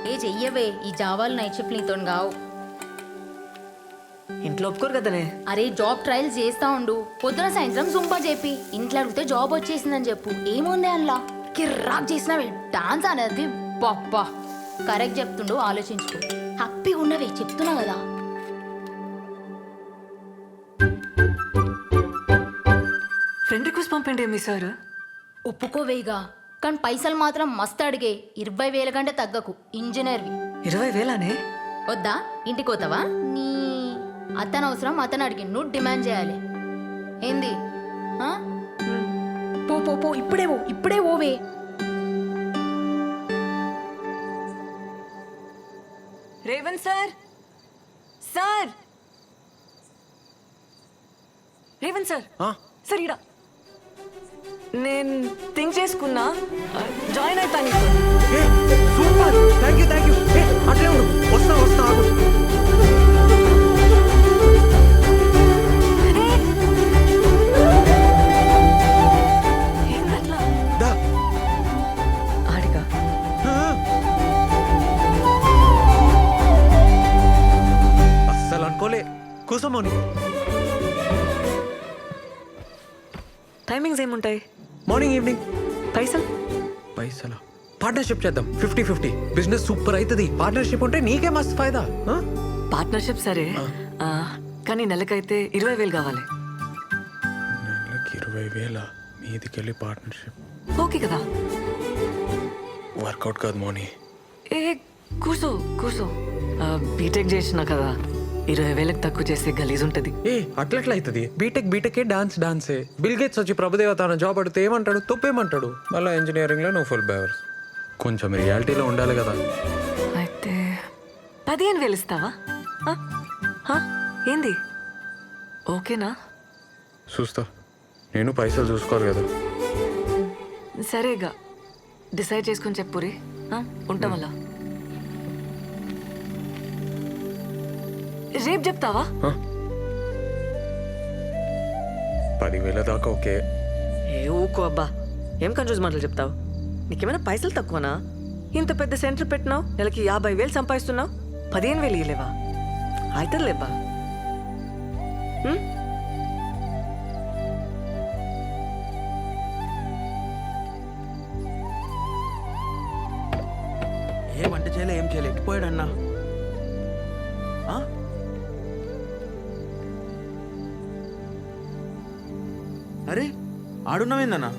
ఏ చెయ్యవే, ఈ జావాలు night shift నీతో కావు. ఇంట్లో ఒప్పుకోరు కదనే. అరే జాబ్ ట్రయల్స్ చేస్తా ఉండు, పొద్దున సాయంత్రం సుంపా చెప్పి ఇంట్లో అడిగితే జాబ్ వచ్చేసిందని చెప్పు. ఏముంది అందులో కిర్రాక్ చేసినవి డాన్స్ అనేది పప్పా. కరెక్ట్ చెప్తుండు, ఆలోచించుకో. హ్యాపీగా ఉన్నవే చెప్తున్నా కదా. ఫ్రెండ్ రిక్వెస్ట్ పంపండి మీ సార్. ఒప్పుకోవేగా, కానీ పైసలు మాత్రం మస్తు అడిగే. 20,000 కంటే తగ్గకు. ఇంజనీర్వి 20,000నే వద్దా? ఇంటికి పోతావా? నీ అతను అవసరం అతను అడిగి నువ్వు డిమాండ్ చేయాలి. ఏంది? ఆ? పో పో పో, ఇప్పుడే ఓవే. Revanth sir, sir Revanth sir, sir ఇడా నేను థింక్ చేసుకున్నా, జాయిన్ అవుతాను. సూపర్, థ్యాంక్ యూ అట్లే ఉండు, వస్తా ఆగు. దా. ఆడిగా అస్సలు అనుకోలే. కూసమోని టైమింగ్స్ ఏముంటాయి? Morning evening. పైసలు పార్ట్నర్షిప్ చేద్దాం, 50-50. బిజినెస్ సూపర్ అవుతుంది. పార్ట్నర్షిప్ ఉంటే నీకే మస్తు ఫైదా. పార్ట్నర్షిప్ సరే, కానీ నెలకైతే 20,000 కావాలి. నెలకి 20,000 మీదికెళ్ళి పార్ట్నర్షిప్ ఓకే కదా? వర్కౌట్ కాదు మోని. ఏ కూర్చో బీటెక్ చేసినా కదా, 20,000కి తక్కువ చేస్తే గలీజ్ ఉంటుంది. అట్లెట్లా అవుతుంది? బీటెక్ డాన్సే. బిల్ గేట్స్ వచ్చి ప్రభుదేవ తన జాబ్ అడిగితే ఏమంటాడు? తప్పేమంటాడు? మళ్ళీ ఇంజనీరింగ్ లో నువ్వు ఫుల్ బ్యావర్స్. కొంచెం రియాలిటీలో ఉండాలి కదా. అయితే 15,000 ఇస్తావా? ఏంది? ఓకేనా? చూస్తా, నేను పైసలు చూసుకోవాలి కదా. సరేగా, డిసైడ్ చేసుకొని చెప్పురి. ఉంటాం అలా. రేపు చెప్తావా? 10,000 దాకా ఓకే. ఏ ఊకో అబ్బా, ఏం కన్ఫ్యూజ్ మాటలు చెప్తావు? నీకేమైనా పైసలు తక్కువనా? ఇంత పెద్ద సెంటర్ పెట్టినావు, నెలకి 50,000 సంపాదిస్తున్నావు, 15,000 ఇయ్యలేవా? అవుతుందిలేబ్బా. ఏ వంట చేయలే, ఏం చేయలే, ఎట్టిపోయాడు అన్నా? అరే ఆడున్నావేందన్నా?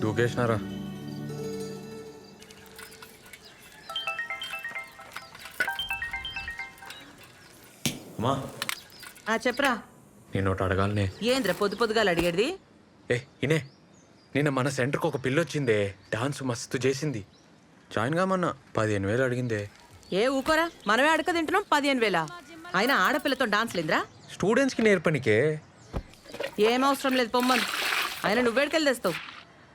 దూకేసినారా? అమ్మా చెప్పరా. నేను ఒకటి అడగాలనే. ఏంద్ర పొద్దుగాలు అడిగేది? ఇనే, నిన్న మన సెంటర్కి ఒక పిల్ల వచ్చిందే, డాన్స్ మస్తు చేసింది. జాయిన్ కామన్నా 15,000 అడిగిందే. ఏ ఊకోరా, మనమే అడక తింటున్నాం. 15,000 అయినా ఆడపిల్లతో డాన్స్ లేదురా? స్టూడెంట్స్కి నేర్పనికే. ఏం అవసరం లేదు, పొమ్మను. అయినా నువ్వేడికెళ్ళి తెస్తావు?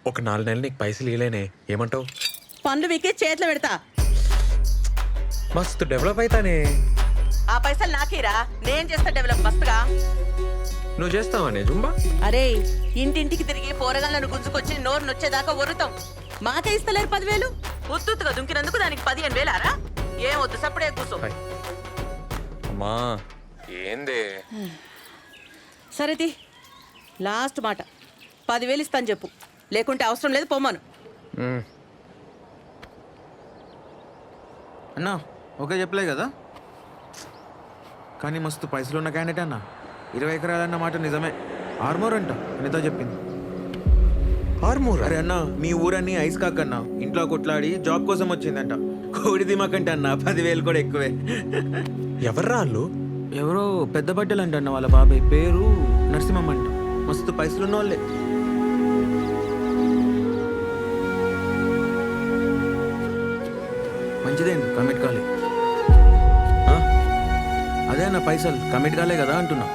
ఒక 4 నెలలు నీకు పైసలు ఇవ్వలేనే, ఏమంటావు? పనులు వీకే చేతిలో పెడతా. మస్తు డెవలప్ అవుతానే. ఆ పైసలు నాకేరా, నేను చేస్తా డెవలప్ మస్తుగా. నువ్వు చేస్తావానే జుంబా? అరే ఇంటింటికి తిరిగి పోరగాళ్ళను గుంజుకొచ్చి నోరు నొచ్చేదాకా ఒరుతాం. మాకే ఇస్తలేరు 10,000. ఉత్తుగా దుంకినందుకు దానికి 15,000రా? ఏం వద్దు, సప్పుడే కూర్చో. అమ్మా ఏందే? సరేది లాస్ట్ మాట, 10,000 ఇస్తాను చెప్పు, లేకుంటే అవసరం లేదు, పొమ్మను. అన్నా ఓకే చెప్పలే కదా, కానీ మస్తు పైసలు ఉన్న క్యాండిడేట్ అన్న. 20 ఎకరాలన్న మాట నిజమే. ఆర్మోర్ అంట అనితో చెప్పింది. ఆర్మూర్? అరే అన్న, మీ ఊరన్నీ ఐస్ కాకన్నా ఇంట్లో కొట్లాడి జాబ్ కోసం వచ్చిందంట. కోడి దిమాకంటే అన్న 10,000 కూడా ఎక్కువే. ఎవర్రా వాళ్ళు? ఎవరో పెద్ద బట్టలు అంట అన్న, వాళ్ళ బాబాయ్ పేరు నరసింహం అంట. మస్తు పైసలు ఉన్న వాళ్ళే. మంచిదేంటి కమిట్ కాలే? అదే అన్న, పైసలు కమిట్ కాలే కదా అంటున్నా.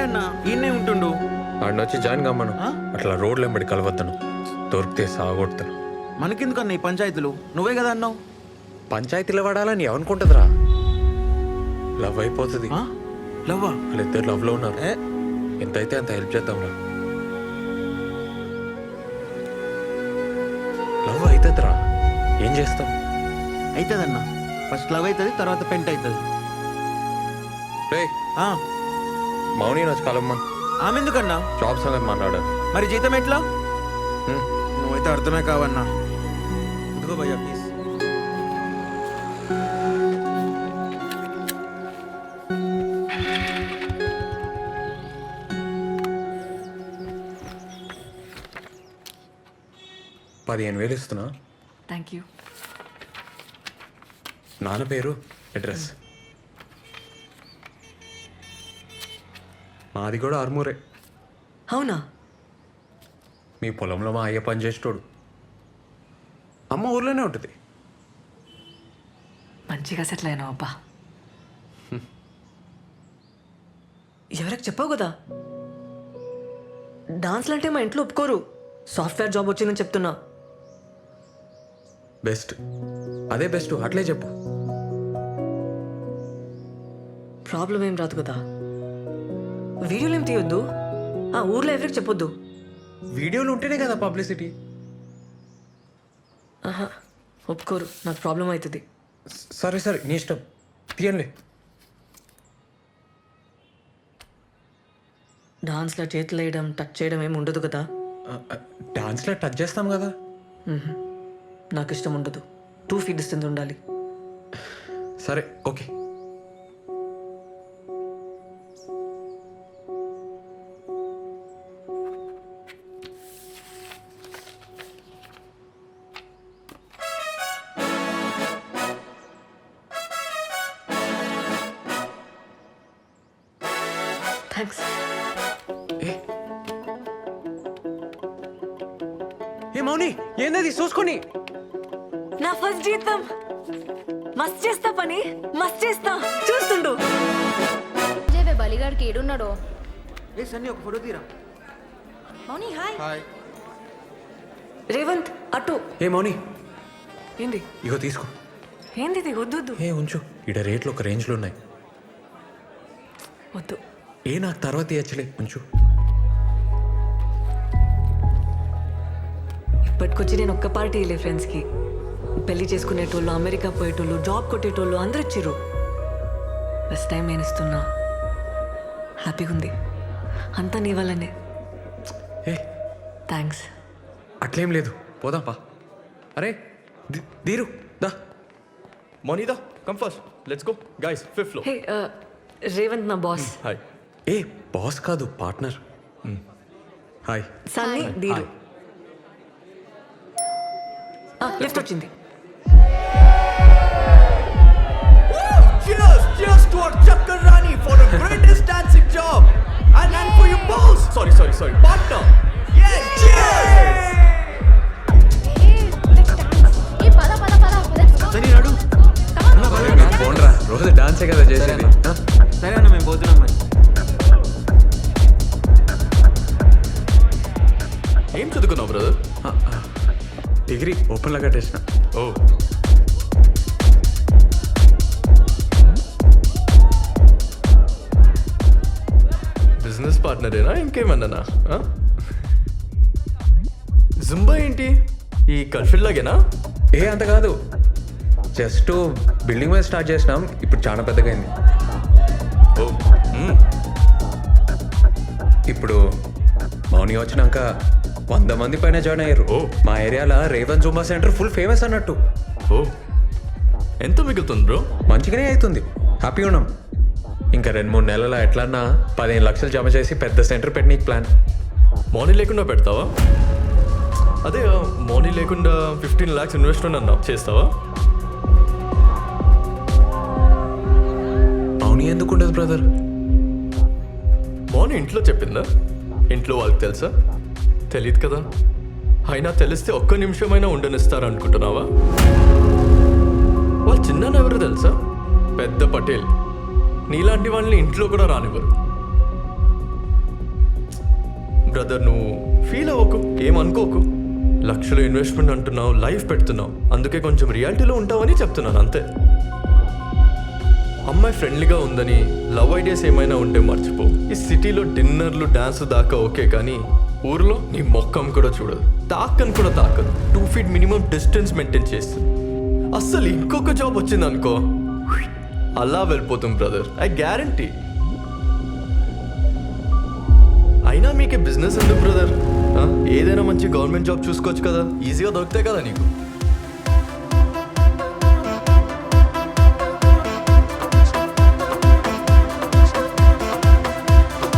అన్న ఈయనే ఉంటుండు. ఆడిని వచ్చి జాయిన్ కమ్మను. ఆ? అట్లా రోడ్లు ఎంబడి కలవద్దను, దొరికితే సాగొడతాను. మనకెందుకన్నా ఈ పంచాయతీలు? నువ్వే కదా అన్నావు. పంచాయతీలో పడాలని ఎవనుకుంటుందిరా? లవ్ అయిపోతుంది. ఆ? లవ్వా? వాళ్ళిద్దరు లవ్లో ఉన్నారు. ఏ? ఎంతైతే అంత హెల్ప్ చేద్దాంరా. లవ్ అవుతుందిరా, ఏం చేస్తాం? అవుతుందన్న. ఫస్ట్ లవ్ అవుతుంది, తర్వాత పెంట్ అవుతుంది. రే మౌని వచ్చి కలమ్మా, ఆమె ఎందుకన్నా? జాబ్ సంగతి మాట్లాడాలి. మరి జీతం ఎట్లా? నువ్వైతే అర్థమే కావన్నా. ఇదిగో భయ్యా ప్లీజ్. $15,000 ఇస్తున్నా. Thank you. నాన్న పేరు, అడ్రస్. మాది కూడా ఆర్మూరే. అవునా? మీ పొలంలో మా అయ్య పని చేసేటోడు. అమ్మ ఊర్లోనే ఉంటుంది. మంచిగా సెటిల్ అయినావు అబ్బా. ఎవరికి చెప్పావు కదా, డాన్స్లు అంటే మా ఇంట్లో ఒప్పుకోరు. సాఫ్ట్వేర్ జాబ్ వచ్చిందని చెప్తున్నా. బెస్ట్, అదే బెస్ట్, అట్లే చెప్పు. ప్రాబ్లం ఏం రాదు కదా. వీడియోలు ఏం తీయొద్దు, ఆ ఊర్లో ఎవరికి చెప్పొద్దు. వీడియోలు ఉంటేనే కదా పబ్లిసిటీ. ఆహా, ఒప్పుకోరు, నాకు ప్రాబ్లం అవుతుంది. సరే సరే, నీ ఇష్టం, తీయండి. డాన్స్లో చేతులు వేయడం, టచ్ చేయడం ఏమి ఉండదు కదా. డాన్స్లో టచ్ చేస్తాం కదా. నాకు ఇష్టం ఉండదు. 2 feet డిస్టెన్స్ ఉండాలి. సరే ఓకే. థ్యాంక్స్. ఏ మౌని, ఏందది చూసుకొని? నా ఫస్ట్ జీతం. మస్త్ చేస్తా పని, మస్త్ చేస్తా, చూస్తుండు. జేవే బలిగాడికి ఏడున్నాడో. ఏ సన్నీ ఒక ఫోటో తీరా. మౌని హాయ్. హాయ్. రేవంత్ అటు. ఏ మౌని, ఏంది ఇగో తీసుకో. ఏంది ఇది? వద్దు వద్దు ఏ ఉంచు, ఇడ రేట్లు ఒక రేంజ్లో ఉన్నాయి. వద్దు. ఏ నాకు తర్వాత ఇచ్చలే, ఉంచు. ఇప్పటికొచ్చి నేను ఒక్క పార్టీ వెళ్ళే ఫ్రెండ్స్కి. పెళ్లి చేసుకునేటోళ్ళు, అమెరికా పోయేటోళ్ళు, జాబ్ కొట్టేటోళ్ళు అందరు ఇచ్చిర్రు. ఫస్ట్ టైం నేను ఇస్తున్నా. హ్యాపీగా ఉంది. అంతా నీ వల్లనే. ఏ థ్యాంక్స్. అట్లేం లేదు, పోదాంపా. అరే దీరు దా. Monida, come first. Let's go. Guys, 5th floor. హే రేవంత్ నా బాస్. Hi. ఏ బాస్ కాదు, పార్ట్నర్. హాయ్. సన్నీ దీరు. లిఫ్ట్ వచ్చింది. Cheers! Cheers to our Chakarani for the greatest dancing job! And for your boss! Sorry. Partner! Yeah, cheers! ఏ పద పద పద పద. సరే నాడు. పోండ్రా, రోజు డాన్సే కదా చేసేది. సరే అన్న, మేము పోతున్నాం మరి. ఏం చదువుకున్నావు బ్రదర్? డిగ్రీ ఓపెన్లో కట్టేసిన. ఓ బిజినెస్ పార్ట్నరేనా ఇంకేమన్నానా? జుంబా ఏంటి ఈ కల్ఫిల్ లాగేనా? ఏ అంత కాదు, జస్ట్ బిల్డింగ్ మీద స్టార్ట్ చేసినాం, ఇప్పుడు చాలా పెద్దగా అయింది. ఓ ఇప్పుడు మౌని వచ్చినాక 100 మంది పైన జాయిన్ అయ్యారు. ఓ. మా ఏరియాలో Revan Zumba centre full famous అన్నట్టు. ఓ ఎంత మిగులుతుంది బ్రో? మంచిగానే అవుతుంది, హ్యాపీగా ఉన్నాం. ఇంకా 2-3 నెలల ఎట్లన్నా 15 లక్షలు జమ చేసి పెద్ద సెంటర్ పెట్టనీకి ప్లాన్. మనీ లేకుండా పెడతావా? అదే మనీ లేకుండా 15 lakhs ఇన్వెస్ట్మెంట్ అన్నావు, చేస్తావా? మౌని ఎందుకు ఉండదు బ్రదర్? మౌని ఇంట్లో చెప్పిందా? ఇంట్లో వాళ్ళకి తెలుసా? తెలియదు కదా. అయినా తెలిస్తే ఒక్క నిమిషమైనా ఉండనిస్తారు అనుకుంటున్నావా? వాళ్ళు చిన్న ఎవరు తెలుసా? పెద్ద పటేల్. నీలాంటి వాళ్ళని ఇంట్లో కూడా రానివ్వరు. బ్రదర్ నువ్వు ఫీల్ అవ్వకు ఏమనుకోకు. లక్షలు ఇన్వెస్ట్మెంట్ అంటున్నావు, లైఫ్ పెడుతున్నావు, అందుకే కొంచెం రియాలిటీలో ఉంటావని చెప్తున్నాను అంతే. అమ్మాయి ఫ్రెండ్లీగా ఉందని లవ్ ఐడియాస్ ఏమైనా ఉంటే మర్చిపో. ఈ సిటీలో డిన్నర్లు డాన్స్ దాకా ఓకే, కానీ ఊర్లో నీ మొక్కం కూడా చూడదు, తాకని కూడా తాకదు. 2 feet మినిమం డిస్టెన్స్ మెయింటైన్ చేస్తుంది. అస్సలు ఇంకొక జాబ్ వచ్చింది అనుకో, అలా వెళ్ళిపోతుంది బ్రదర్, ఐ గ్యారంటీ. అయినా మీకే బిజినెస్ ఎందుకు బ్రదర్? ఏదైనా మంచి గవర్నమెంట్ జాబ్ చూసుకోవచ్చు కదా, ఈజీగా దొరుకుతాయి కదా నీకు.